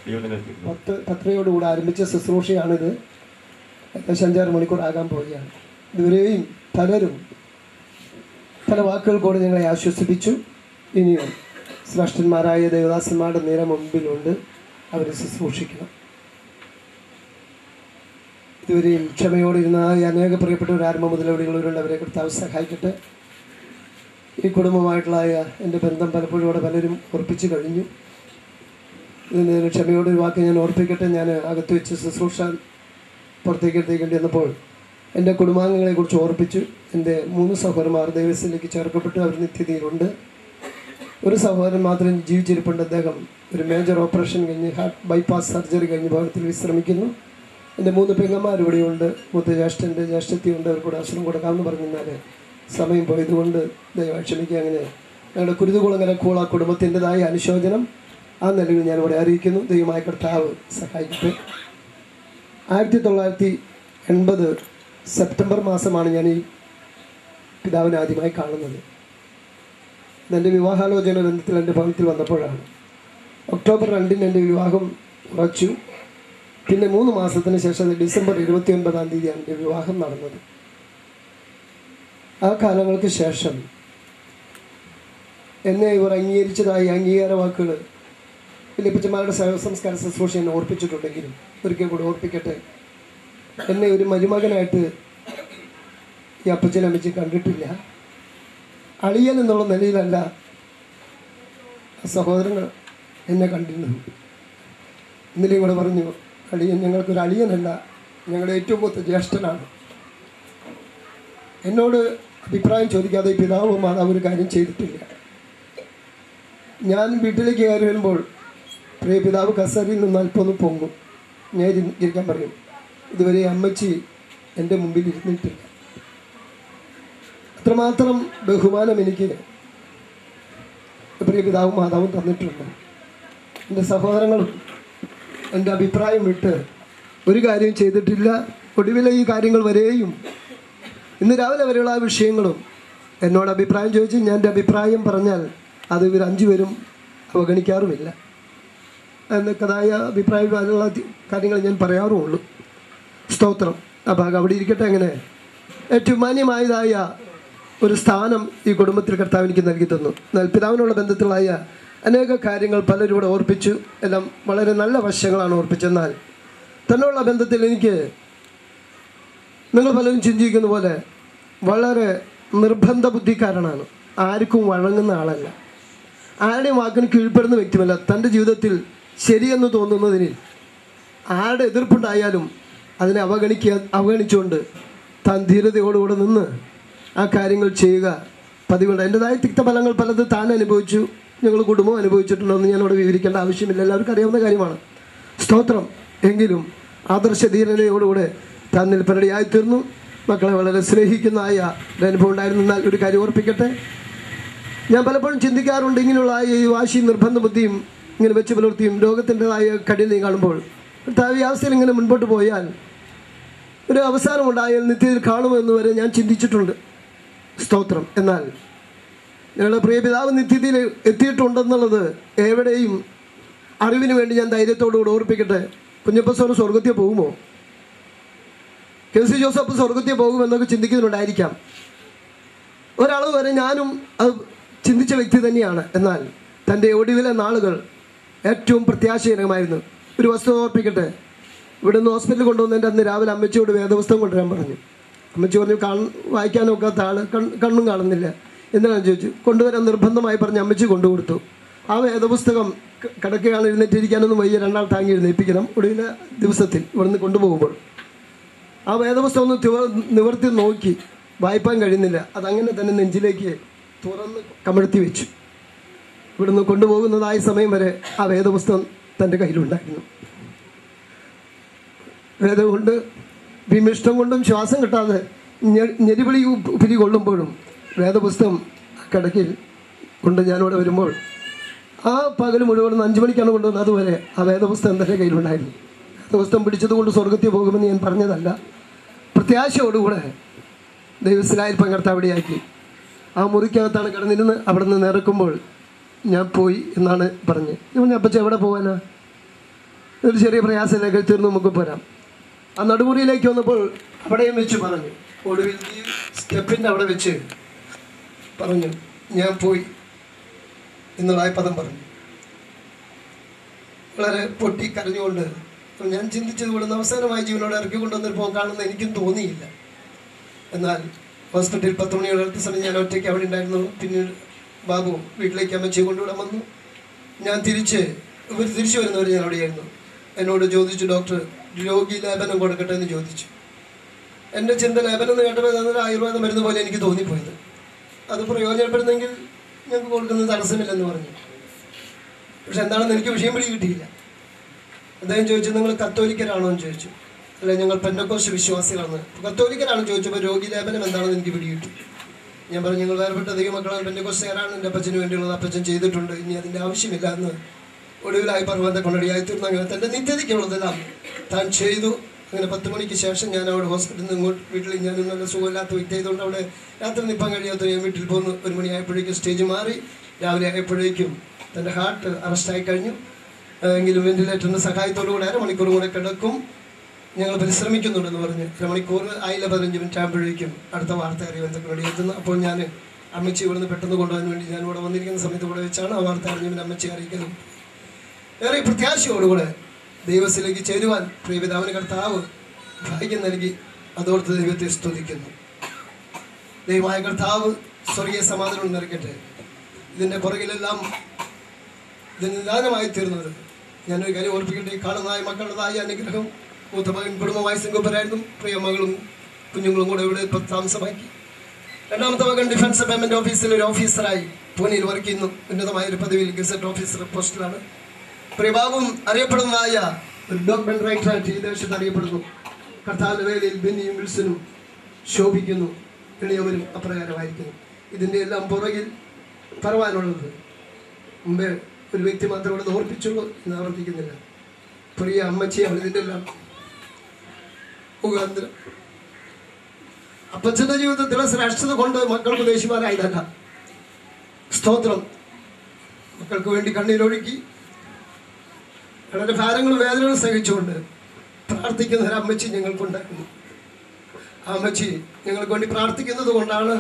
10:30 ആരംഭിച്ച ശുശ്രൂഷയാണിത്. ഏകദേശം 5-6 മണിക്കൂർ ആകാൻ പോവുകയാണ്. ഇതുവരെയും പലരും പല വാക്കുകൾ കൂടെ ഞങ്ങളെ ആശ്വസിപ്പിച്ചു. ഇനിയും ശ്രേഷ്ഠന്മാരായ ദേവദാസന്മാരുടെ നേരെ മുമ്പിലുണ്ട്, അവരെ ശുശ്രൂഷിക്കണം. ഇതുവരെയും ക്ഷമയോടിരുന്ന അനേക പ്രിയപ്പെട്ടവർ ആരംഭം മുതൽ എവിടെയുള്ളവരുള്ളവരെ കർത്താവ് സഹായിക്കട്ടെ. ഈ കുടുംബമായിട്ടുള്ള എൻ്റെ ബന്ധം പലപ്പോഴും ഇവിടെ പലരും ഓർപ്പിച്ചു കഴിഞ്ഞു. ഇതിന് ക്ഷമയോടൊരു വാക്ക് ഞാൻ ഓർപ്പിക്കട്ടെ. ഞാൻ അകത്ത് വെച്ച് ശുശ്രൂഷ പുറത്തേക്കെടുത്തേക്കേണ്ടി വന്നപ്പോൾ എൻ്റെ കുടുംബാംഗങ്ങളെക്കുറിച്ച് ഓർപ്പിച്ചു. എൻ്റെ 3 സഹോദരന്മാർ ദൈവത്തിലേക്ക് ചേർക്കപ്പെട്ടു, അവർ നിത്യതയിലുണ്ട്. ഒരു സഹോദരൻ മാത്രം ജീവിച്ചിരിപ്പുണ്ട്. അദ്ദേഹം ഒരു മേജർ ഓപ്പറേഷൻ കഴിഞ്ഞ് ഹാർട്ട് ബൈപ്പാസ് സർജറി കഴിഞ്ഞ് ഭവനത്തിൽ വിശ്രമിക്കുന്നു. എൻ്റെ 3 പെങ്ങന്മാർ ഇവിടെയുണ്ട്. മൂത്ത ജ്യേഷ്ഠൻ്റെ ജ്യേഷ്ഠത്തിയുണ്ട്. അവർക്കൂടെ ആശ്രമം കൊടുക്കാമെന്ന് പറഞ്ഞാൽ സമയം പോയതുകൊണ്ട് ദയവായി ക്ഷമിക്കുക. അങ്ങനെ ഞങ്ങളുടെ കുരുതുകുളങ്ങര കൂള കുടുംബത്തിൻ്റെതായ അനുശോചനം ആ നിലയിൽ ഞാനിവിടെ അറിയിക്കുന്നു. ദൈവമായ കർത്താവ് സഹായിക്കട്ടെ. 1980 സെപ്റ്റംബർ മാസമാണ് ഞാൻ ഈ പിതാവിനെ ആദ്യമായി കാണുന്നത്. എൻ്റെ വിവാഹാലോചന ബന്ധത്തിൽ എൻ്റെ ഭവനത്തിൽ വന്നപ്പോഴാണ്. ഒക്ടോബർ 2 എൻ്റെ വിവാഹം ഉറച്ചു. പിന്നെ 3 മാസത്തിന് ശേഷം ഡിസംബർ 29 എൻ്റെ വിവാഹം നടന്നത്. ആ കാലങ്ങൾക്ക് ശേഷം എന്നെ ഇവർ അംഗീകരിച്ചതായി അംഗീകാര വാക്കുകൾ വലിയപ്പച്ചന്മാരുടെ സംസ്കാര ശുശ്രൂഷ എന്നെ ഓർപ്പിച്ചിട്ടുണ്ടെങ്കിലും ഒരിക്കൽ കൂടെ ഓർപ്പിക്കട്ടെ. എന്നെ ഒരു മരുമകനായിട്ട് ഈ അപ്പച്ചൻ അമ്മച്ചി കണ്ടിട്ടില്ല. അളിയൻ എന്നുള്ള നിലയിലല്ല സഹോദരങ്ങൾ എന്നെ കണ്ടിരുന്നത്. ഇന്നലെ കൂടെ പറഞ്ഞു, അളിയൻ ഞങ്ങൾക്കൊരു അളിയനല്ല, ഞങ്ങളുടെ ഏറ്റവും മൂത്ത ജ്യേഷ്ഠനാണ്. എന്നോട് അഭിപ്രായം ചോദിക്കാതെ ഈ പിതാവും മാതാവ് ഒരു കാര്യം ചെയ്തിട്ടില്ല. ഞാൻ വീട്ടിലേക്ക് കയറി വരുമ്പോൾ പ്രിയ പിതാവ് കസേരയിൽ നിന്ന് അല്പമൊന്ന് പൊങ്ങും, ഞാൻ ഇരിക്കാൻ പറയും. ഇതുവരെ അമ്മച്ചി എൻ്റെ മുമ്പിൽ ഇരുന്നിട്ടില്ല. അത്രമാത്രം ബഹുമാനം എനിക്ക് പ്രിയ പിതാവും മാതാവും തന്നിട്ടുണ്ട്. എൻ്റെ സഹോദരങ്ങളും എൻ്റെ അഭിപ്രായം വിട്ട് ഒരു കാര്യം ചെയ്തിട്ടില്ല. ഒടുവിലെ ഈ കാര്യങ്ങൾ വരെയും ഇന്ന് രാവിലെ വരെയുള്ള ആ വിഷയങ്ങളും എന്നോട് അഭിപ്രായം ചോദിച്ച് ഞാൻ എൻ്റെ അഭിപ്രായം പറഞ്ഞാൽ അത് ഇവർ 5 പേരും അവഗണിക്കാറുമില്ല. എന്നൊക്കെതായ അഭിപ്രായമുള്ള കാര്യങ്ങൾ ഞാൻ പറയാറുമുള്ളൂ. സ്തോത്രം. ആ ഭാഗം അവിടെ ഇരിക്കട്ടെ. അങ്ങനെ ഏറ്റവും മാന്യമായതായ ഒരു സ്ഥാനം ഈ കുടുംബത്തിൽ കർത്താവ് എനിക്ക് നൽകി തന്നു. എന്നാൽ പിതാവിനുള്ള ബന്ധത്തിലായ അനേക കാര്യങ്ങൾ പലരും ഇവിടെ ഓർപ്പിച്ചു. എല്ലാം വളരെ നല്ല വശങ്ങളാണ് ഓർപ്പിച്ചെന്നാൽ തന്നുള്ള ബന്ധത്തിൽ എനിക്ക് നിങ്ങൾ പലരും ചിന്തിക്കുന്ന പോലെ വളരെ നിർബന്ധ ബുദ്ധിക്കാരനാണ്. ആർക്കും വഴങ്ങുന്ന ആളല്ല, ആരുടെയും വാക്കിന് കീഴ്പ്പെടുന്ന വ്യക്തിമല്ല. തൻ്റെ ജീവിതത്തിൽ ശരിയെന്ന് തോന്നുന്നതിന് ആരുടെ എതിർപ്പുണ്ടായാലും അതിനെ അവഗണിച്ചുകൊണ്ട് താൻ ധീരതയോടുകൂടെ നിന്ന് ആ കാര്യങ്ങൾ ചെയ്യുക പതിവുണ്ട്. എൻ്റെതായ തിക്തഫലങ്ങൾ പലത് താൻ അനുഭവിച്ചു, ഞങ്ങൾ കുടുംബം അനുഭവിച്ചിട്ടുണ്ടെന്ന് ഞാനിവിടെ വിവരിക്കേണ്ട ആവശ്യമില്ല, എല്ലാവർക്കും അറിയാവുന്ന കാര്യമാണ്. സ്തോത്രം. എങ്കിലും ആദർശ ധീരതയോടുകൂടെ താൻ നിൽപ്പനടിയായിത്തീർന്നു. മക്കളെ വളരെ സ്നേഹിക്കുന്നതായ ഒരു അനുഭവം ഉണ്ടായിരുന്നാൽ ഒരു കാര്യം ഓർപ്പിക്കട്ടെ. ഞാൻ പലപ്പോഴും ചിന്തിക്കാറുണ്ട്, ഇങ്ങനെയുള്ള ഈ വാശിയും നിർബന്ധ ബുദ്ധിയും ഇങ്ങനെ വെച്ച് പുലർത്തിയും രോഗത്തിൻ്റെതായ കഠിനതയും കാണുമ്പോൾ ഈ അവസ്ഥയിൽ ഇങ്ങനെ മുൻപോട്ട് പോയാൽ ഒരു അവസാനം ഉണ്ടായാൽ നിത്യത്തിൽ കാണുമെന്ന് വരെ ഞാൻ ചിന്തിച്ചിട്ടുണ്ട്. സ്തോത്രം. എന്നാൽ ഞങ്ങളുടെ പ്രിയ പിതാവ് നിത്യത്തിൽ എത്തിയിട്ടുണ്ടെന്നുള്ളത് എവിടെയും അറിവിന് വേണ്ടി ഞാൻ ധൈര്യത്തോടുകൂടി ഓർപ്പിക്കട്ടെ. കുഞ്ഞപ്പസ്വർ സ്വർഗത്തിൽ പോകുമോ, കെ.സി. ജോസഫ് സ്വർഗത്തിൽ പോകുമെന്നൊക്കെ ചിന്തിക്കുന്നുണ്ടായിരിക്കാം. ഒരളവ് വരെ ഞാനും അത് ചിന്തിച്ച വ്യക്തി തന്നെയാണ്. എന്നാൽ തൻ്റെ ഒടുവിലെ നാളുകൾ ഏറ്റവും പ്രത്യാശജനകമായിരുന്നു. ഒരു വസ്തുത ഓർപ്പിക്കട്ടെ. ഇവിടെ നിന്ന് ഹോസ്പിറ്റലിൽ കൊണ്ടുവന്നതിൻ്റെ അന്ന് രാവിലെ അമ്മച്ചിയോട് വേദപുസ്തകം കൊണ്ടുവരാൻ പറഞ്ഞു. അമ്മച്ചി പറഞ്ഞു വായിക്കാനൊക്കാത്ത ആൾ, കണ്ണും കാണുന്നില്ല. എന്താണെന്ന് ചോദിച്ചു. കൊണ്ടുവരാൻ നിർബന്ധമായി പറഞ്ഞ് അമ്മച്ചി കൊണ്ടുകൊടുത്തു. ആ വേദപുസ്തകം കിടക്കുകയാണ്, എഴുന്നേറ്റിരിക്കാനൊന്നും വയ്യ, 2 ആൾ താങ്ങി എഴുന്നേൽപ്പിക്കണം. ഒടുവിലെ ദിവസത്തിൽ ഇവിടുന്ന് കൊണ്ടുപോകുമ്പോൾ ആ വേദപുസ്തകം ഒന്ന് നിവർത്തി നോക്കി, വായിപ്പാൻ കഴിയുന്നില്ല. അതങ്ങനെ തന്നെ നെഞ്ചിലേക്ക് തുറന്ന് കമഴ്ത്തി വെച്ചു. ഇവിടുന്ന് കൊണ്ടുപോകുന്നതായ സമയം വരെ ആ വേദപുസ്തകം തൻ്റെ കയ്യിലുണ്ടായിരുന്നു. വേദം കൊണ്ട് വിമിഷ്ടം കൊണ്ടും ശ്വാസം കിട്ടാതെ ഞെരിവിളി ഉപ്പിരി കൊള്ളുമ്പോഴും വേദപുസ്തകം കിടക്കിൽ കൊണ്ട് ഞാനിവിടെ വരുമ്പോൾ ആ പകൽ മുഴുവൻ 5 മണിക്കാണ് കൊണ്ടുവന്നത്. അതുവരെ ആ വേദപുസ്തകം തൻ്റെ കയ്യിലുണ്ടായിരുന്നു. വേദപുസ്തകം പിടിച്ചത് കൊണ്ട് സ്വർഗത്തിൽ പോകുമെന്ന് ഞാൻ പറഞ്ഞതല്ല. പ്രത്യാശയോടുകൂടെ ദൈവസ്ലായിൽ പങ്കർത്താവിടെയാക്കി ആ മുറിക്കകത്താണ് കിടന്നിരുന്ന്. അവിടെ നിന്ന് ഇറക്കുമ്പോൾ ഞാൻ പോയി എന്നാണ് പറഞ്ഞത്. ഞാൻ അപ്പച്ച എവിടെ പോകാനാ? ഒരു ചെറിയ പ്രയാസത്തിലേക്ക് തീർന്ന് നമുക്ക് പോരാം. ആ നടുമുറിയിലേക്ക് വന്നപ്പോൾ അവിടെയും വെച്ച് പറഞ്ഞു, ഒടുവിൽ ഈ സ്റ്റെപ്പിൻ്റെ അവിടെ വെച്ച് പറഞ്ഞു, ഞാൻ പോയി എന്നുള്ളതായ പദം പറഞ്ഞു. വളരെ പൊട്ടി കരഞ്ഞുകൊണ്ട് ഞാൻ ചിന്തിച്ചത് കൊണ്ട് അവസാനമായി ജീവനോട് ഇറക്കി കൊണ്ടുവന്നപ്പോൾ കാണുന്ന എനിക്കും തോന്നിയില്ല. എന്നാൽ ഹോസ്പിറ്റലിൽ 10 മണിയോടെ അടുത്ത സമയം ഞാൻ ഒറ്റയ്ക്ക് അവിടെ ഉണ്ടായിരുന്നു. പിന്നീട് ബാബു വീട്ടിലേക്ക് അമ്മച്ചിയെ കൊണ്ടുവിടാൻ വന്നു. ഞാൻ തിരിച്ചു വരുന്നവർ ഞാൻ അവിടെയായിരുന്നു. എന്നോട് ചോദിച്ചു, ഡോക്ടർ രോഗി ലേപനം കൊടുക്കട്ടെ എന്ന് ചോദിച്ചു. എൻ്റെ ചിന്ത ലേപനം എന്ന് കേട്ടപ്പോൾ അതൊരു ആയുർവേദ മരുന്ന് പോലെ എനിക്ക് തോന്നിപ്പോയത്. അത് പ്രയോജനപ്പെടുന്നെങ്കിൽ ഞങ്ങൾക്ക് കൊടുക്കുന്നത് തടസ്സമില്ലെന്ന് പറഞ്ഞു. പക്ഷെ എന്താണെന്ന് എനിക്ക് വിഷയം പിടി കിട്ടിയില്ല. അദ്ദേഹം ചോദിച്ചു, നിങ്ങൾ കത്തോലിക്കരാണോ എന്ന് ചോദിച്ചു. അല്ല, ഞങ്ങൾ പെന്തക്കോസ്ത് വിശ്വാസികളാണ്. കത്തോലിക്കരാണെന്ന് ചോദിച്ചപ്പോൾ രോഗി ലേപനം എന്താണെന്ന് എനിക്ക് പിടികിട്ടി. ഞാൻ പറഞ്ഞു, ഞങ്ങൾ വേർപെട്ട ദൈവമക്കളാണ്, പെന്തക്കോസ്തുകാരാണ്, എൻ്റെ അപ്പച്ചന് വേണ്ടിയുള്ളത് അപ്പച്ചൻ ചെയ്തിട്ടുണ്ട്, ഇനി അതിൻ്റെ ആവശ്യമില്ല എന്ന് ഒടുവിലായി പർവ്വത്തെ കൊണ്ടടിയായിത്തീർന്നു. അങ്ങനെ തൻ്റെ നിത്യതയ്ക്കുള്ളതെല്ലാം താൻ ചെയ്തു. അങ്ങനെ 10 മണിക്ക് ശേഷം ഞാൻ അവിടെ ഹോസ്പിറ്റലിൽ നിന്ന് ഇങ്ങോട്ട് വീട്ടിൽ, ഞാൻ നല്ല സുഖമില്ലാത്ത വ്യക്തി ആയതുകൊണ്ട് അവിടെ രാത്രി നിൽക്കാൻ കഴിയാത്ത ഞാൻ വീട്ടിൽ പോന്നു. 1 മണിയായപ്പോഴേക്കും സ്റ്റേജ് മാറി. രാവിലെ ആയപ്പോഴേക്കും തൻ്റെ ഹാർട്ട് അറസ്റ്റായി കഴിഞ്ഞു. എങ്കിലും വെന്റിലേറ്ററിൻ്റെ സഹായത്തോടു കൂടെ 1.5 മണിക്കൂർ കൂടെ കിടക്കും, ഞങ്ങൾ പരിശ്രമിക്കുന്നുണ്ടെന്ന് പറഞ്ഞ് 1 മണിക്കൂർ ആയില്ല. 15 മിനിറ്റ് ആകുമ്പോഴേക്കും അടുത്ത വാർത്ത അറിയാൻ വേണ്ടി എത്തുന്നു. അപ്പോൾ ഞാൻ അമ്മച്ചി ഇവിടുന്ന് പെട്ടെന്ന് കൊണ്ടുപോകാൻ വേണ്ടി ഞാൻ ഇവിടെ വന്നിരിക്കുന്ന സമയത്ത് കൂടെ വെച്ചാണ് ആ വാർത്ത അറിഞ്ഞ് അമ്മച്ചി അറിയിക്കുന്നത്. ഏറെ പ്രത്യാശയോടുകൂടെ ദൈവത്തിലേക്ക് ചേരുവാൻ പ്രിയപിതാവിന് കർത്താവ് ഭാഗ്യം നൽകി. അതോർത്ത് ദൈവത്തെ സ്തുതിക്കുന്നു. ദൈവമായ കർത്താവ് സ്വർഗീയ സമാധാനം നൽകട്ടെ. ഇതിൻ്റെ പുറകിലെല്ലാം ഇതിന് നിദാനമായി തീർന്നത് ഞാനൊരു കാര്യം ഓർപ്പിക്കട്ടെ. കാണുന്നതായ മക്കളുടേതായ അനുഗ്രഹം മൂത്ത മകൻ കുടുംബമായി സിംഗപ്പൂരായിരുന്നു. പ്രിയ മകളും കുഞ്ഞുങ്ങളും കൂടെ ഇവിടെ ഇപ്പോൾ താമസമാക്കി. രണ്ടാമത്തെ മകൻ ഡിഫൻസ് പേയ്മെൻറ്റ് ഓഫീസിൽ ഒരു ഓഫീസറായി പൂനെയിൽ വർക്ക് ചെയ്യുന്നു. ഉന്നതമായ ഒരു പദവിയിൽ ഗസറ്റ് ഓഫീസർ പോസ്റ്റിലാണ്. പ്രിയബാബും അറിയപ്പെടുന്നതായ ഒരു ഡോക്യുമെന്റ് റൈറ്ററായിട്ട് ഈ ദേശത്ത് അറിയപ്പെടുന്നു. കർത്താവിൻ്റെ വേലയിൽ ബെന്നിയും വിൽസനും ശോഭിക്കുന്നു. എളിയവരും അപ്രകാരമായിരിക്കുന്നു. ഇതിൻ്റെ എല്ലാം പുറകിൽ പറവാനുള്ളത് മുമ്പേ ഒരു വ്യക്തി മാത്രം ഇവിടെ ഓർപ്പിച്ചുള്ളൂ എന്ന് ആവർത്തിക്കുന്നില്ല. പ്രിയ അമ്മച്ചി അവർ ഇതിൻ്റെ എല്ലാം മുഖാന്തരം അപ്പച്ചൻ്റെ ജീവിതത്തിലെ ശ്രേഷ്ഠത കൊണ്ട് മക്കൾക്ക് ദേശീയമാരായതല്ല. സ്തോത്രം. മക്കൾക്ക് വേണ്ടി കണ്ണീരൊഴുക്കി വളരെ ഭാരങ്ങളും വേദനകളും സഹിച്ചുകൊണ്ട് പ്രാർത്ഥിക്കുന്ന ഒരു അമ്മച്ചി ഞങ്ങൾക്കുണ്ടായിരുന്നു. ആ അമ്മച്ചി ഞങ്ങൾക്ക് വേണ്ടി പ്രാർത്ഥിക്കുന്നത് കൊണ്ടാണ്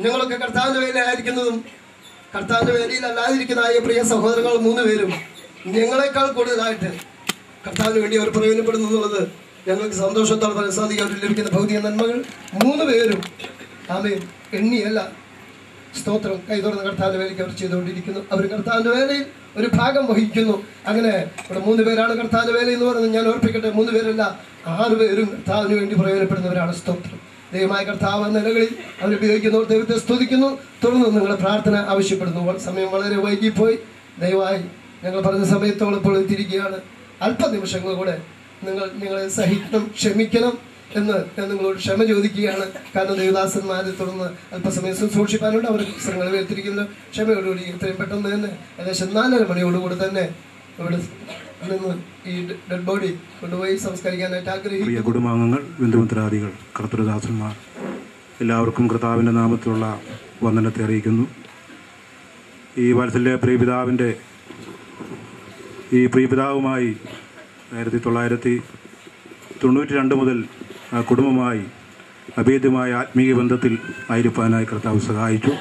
ഞങ്ങളൊക്കെ കർത്താവിൻ്റെ വേലയായിരിക്കുന്നതും കർത്താവിൻ്റെ വേലയിൽ അല്ലാതിരിക്കുന്നതായ പ്രിയ സഹോദരങ്ങൾ 3 പേരും ഞങ്ങളെക്കാൾ കൂടുതലായിട്ട് കർത്താവിന് വേണ്ടി അവർ പ്രയോജനപ്പെടുന്നു എന്നുള്ളത് ഞങ്ങൾക്ക് സന്തോഷത്തോടെ പറയാൻ സാധിക്കും. അവരിൽ ലഭിക്കുന്ന ഭൗതിക നന്മകൾ 3 പേരും ആമേൻ എണ്ണിയല്ല. സ്തോത്രം. കൈതുറന്ന കർത്താവിൻ്റെ വേലയ്ക്ക് അവർ ചെയ്തുകൊണ്ടിരിക്കുന്നു. അവർ കർത്താവിൻ്റെ വേലയിൽ ഒരു ഭാഗം വഹിക്കുന്നു. അങ്ങനെ ഇവിടെ 3 പേരാണ് കർത്താവിൻ്റെ വേല എന്ന് പറയുന്നത്. ഞാൻ ഓർപ്പിക്കട്ടെ, 3 പേരല്ല 6 പേരും കർത്താവിന് വേണ്ടി പ്രയോജനപ്പെടുന്നവരാണ്. സ്തോത്രം. ദൈവമായ കർത്താവ് എന്ന നിലകളിൽ അവരുപയോഗിക്കുന്നവർ ദൈവത്തെ സ്തുതിക്കുന്നു. തുടർന്ന് നിങ്ങളുടെ പ്രാർത്ഥന ആവശ്യപ്പെടുന്നു. സമയം വളരെ വൈകിപ്പോയി. ദയവായി ഞങ്ങൾ പറഞ്ഞ സമയത്തോളം ഇപ്പോൾ എത്തിയിരിക്കുകയാണ്. അല്പനിമിഷങ്ങൾ കൂടെ നിങ്ങളെ സഹിക്കണം, ക്ഷമിക്കണം എന്ന് ഞാൻ നിങ്ങളോട് ക്ഷമ ചോദിക്കുകയാണ്. കാരണം ദേവദാസന്മാരെ തുടർന്ന് അല്പസമയം സൂക്ഷിപ്പാനുണ്ട്. അവർ പുസ്തകങ്ങൾ വേർതിരിക്കുന്ന ക്ഷമയോടുകൂടി എത്രയും പെട്ടെന്ന് തന്നെ ഏകദേശം 4:30 മണിയോടുകൂടി തന്നെ ഇവിടെ നിന്ന് ഈ ഡെഡ് ബോഡി കൊണ്ടുപോയി സംസ്കരിക്കാനായിട്ട് ആഗ്രഹിക്കുന്നു. കുടുംബാംഗങ്ങൾ, ബന്ധുമിത്രാദികൾ, കർത്തൃദാസന്മാർ എല്ലാവർക്കും കർത്താവിൻ്റെ നാമത്തിലുള്ള വന്ദനത്തെ അറിയിക്കുന്നു. ഈ വാത്സല്യ പ്രിയപിതാവിൻ്റെ ഈ പ്രിയപിതാവുമായി 1992 മുതൽ ആ കുടുംബമായി അഭേദ്യമായ ആത്മീയ ബന്ധത്തിൽ ആയിരിക്കാനായി കർത്താവ് സഹായിച്ചു.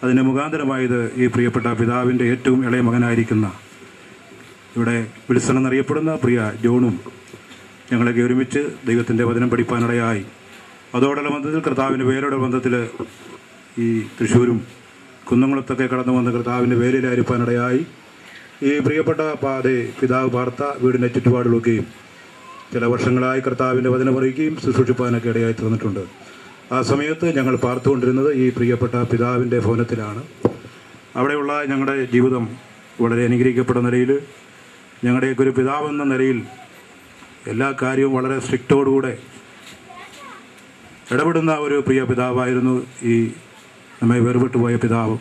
അതിന് മുഖാന്തരമായത് ഈ പ്രിയപ്പെട്ട പിതാവിൻ്റെ ഏറ്റവും ഇളയ മകനായിരിക്കുന്ന ഇവിടെ വിൽസൺ എന്നറിയപ്പെടുന്ന പ്രിയ ജോണും ഞങ്ങളൊക്കെ ഒരുമിച്ച് ദൈവത്തിൻ്റെ വചനം പഠിപ്പാനിടയായി. അതോടുള്ള ബന്ധത്തിൽ കർത്താവിൻ്റെ വേലയുടെ ബന്ധത്തിൽ ഈ തൃശ്ശൂരും കുന്നംകുളത്തൊക്കെ കടന്നു വന്ന് കർത്താവിൻ്റെ വേലയിലായിരിക്കാനിടയായി. ഈ പ്രിയപ്പെട്ട പിതാവ് പാർത്ത വീടിൻ്റെ ചുറ്റുപാടുകളൊക്കെയും ചില വർഷങ്ങളായി കർത്താവിൻ്റെ വചനം അറിയിക്കുകയും ശുശ്രൂഷിപ്പാനൊക്കെ ഇടയായി തീർന്നിട്ടുണ്ട്. ആ സമയത്ത് ഞങ്ങൾ പാർത്തുകൊണ്ടിരുന്നത് ഈ പ്രിയപ്പെട്ട പിതാവിൻ്റെ ഭവനത്തിലാണ്. അവിടെയുള്ള ഞങ്ങളുടെ ജീവിതം വളരെ അനുഗ്രഹിക്കപ്പെട്ട നിലയിൽ ഞങ്ങളുടെയൊക്കെ ഒരു പിതാവെന്ന നിലയിൽ എല്ലാ കാര്യവും വളരെ സ്ട്രിക്റ്റോടുകൂടെ ഇടപെടുന്ന ഒരു പ്രിയ പിതാവായിരുന്നു ഈ നമ്മെ വേർപെട്ടു പോയ പിതാവ്.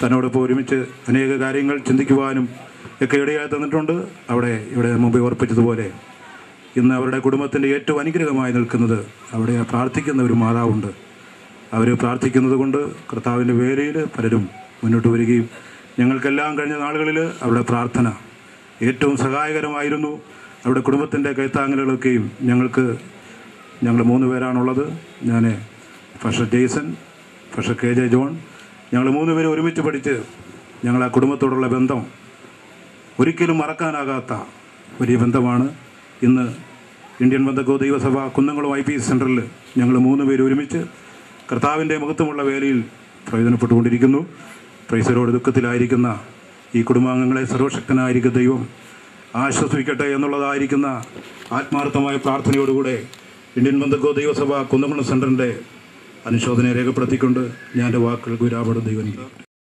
തന്നോടൊപ്പം ഒരുമിച്ച് അനേക കാര്യങ്ങൾ ചിന്തിക്കുവാനും ഒക്കെ ഇടയായി തന്നിട്ടുണ്ട്. ഇവിടെ മുമ്പ് ഓർപ്പിച്ചതുപോലെ ഇന്ന് അവരുടെ കുടുംബത്തിൻ്റെ ഏറ്റവും അനുഗ്രഹമായി നിൽക്കുന്നത് അവിടെ പ്രാർത്ഥിക്കുന്ന ഒരു മാതാവുണ്ട്. അവർ പ്രാർത്ഥിക്കുന്നത് കൊണ്ട് കർത്താവിൻ്റെ വേലയിൽ പലരും മുന്നോട്ട് വരികയും ഞങ്ങൾക്കെല്ലാം കഴിഞ്ഞ നാളുകളിൽ അവരുടെ പ്രാർത്ഥന ഏറ്റവും സഹായകരമായിരുന്നു. അവിടെ കുടുംബത്തിൻ്റെ കൈത്താങ്ങലുകളൊക്കെയും ഞങ്ങൾ 3 പേരാണുള്ളത്. ഞാൻ ഫഷ ജെയ്സൺ, ഫഷ KJ ജോൺ, ഞങ്ങൾ 3 പേര് ഒരുമിച്ച് പഠിച്ച് ഞങ്ങൾ ആ കുടുംബത്തോടുള്ള ബന്ധം ഒരിക്കലും മറക്കാനാകാത്ത വലിയ ബന്ധമാണ്. ഇന്ന് ഇന്ത്യൻ ബന്ധക്കോ ദൈവസഭ കുന്നംകുളം IPC സെൻറ്ററിൽ ഞങ്ങൾ 3 പേര് ഒരുമിച്ച് കർത്താവിൻ്റെ മഹത്വമുള്ള വേലയിൽ പ്രയോജനപ്പെട്ടുകൊണ്ടിരിക്കുന്നു. പ്രൈസരോട് ദുഃഖത്തിലായിരിക്കുന്ന ഈ കുടുംബാംഗങ്ങളെ സർവശക്തനായിരിക്കുന്ന ദൈവം ആശ്വസിപ്പിക്കട്ടെ എന്നുള്ളതായിരിക്കുന്ന ആത്മാർത്ഥമായ പ്രാർത്ഥനയോടുകൂടെ ഇന്ത്യൻ ബന്ധക്കോ ദൈവസഭ കുന്നംകുളം സെൻറ്ററിൻ്റെ അനുശോചനയെ രേഖപ്പെടുത്തിക്കൊണ്ട് ഞാൻ എൻ്റെ വാക്കുകൾക്ക് വിരാമപ്പെടും. ദൈവം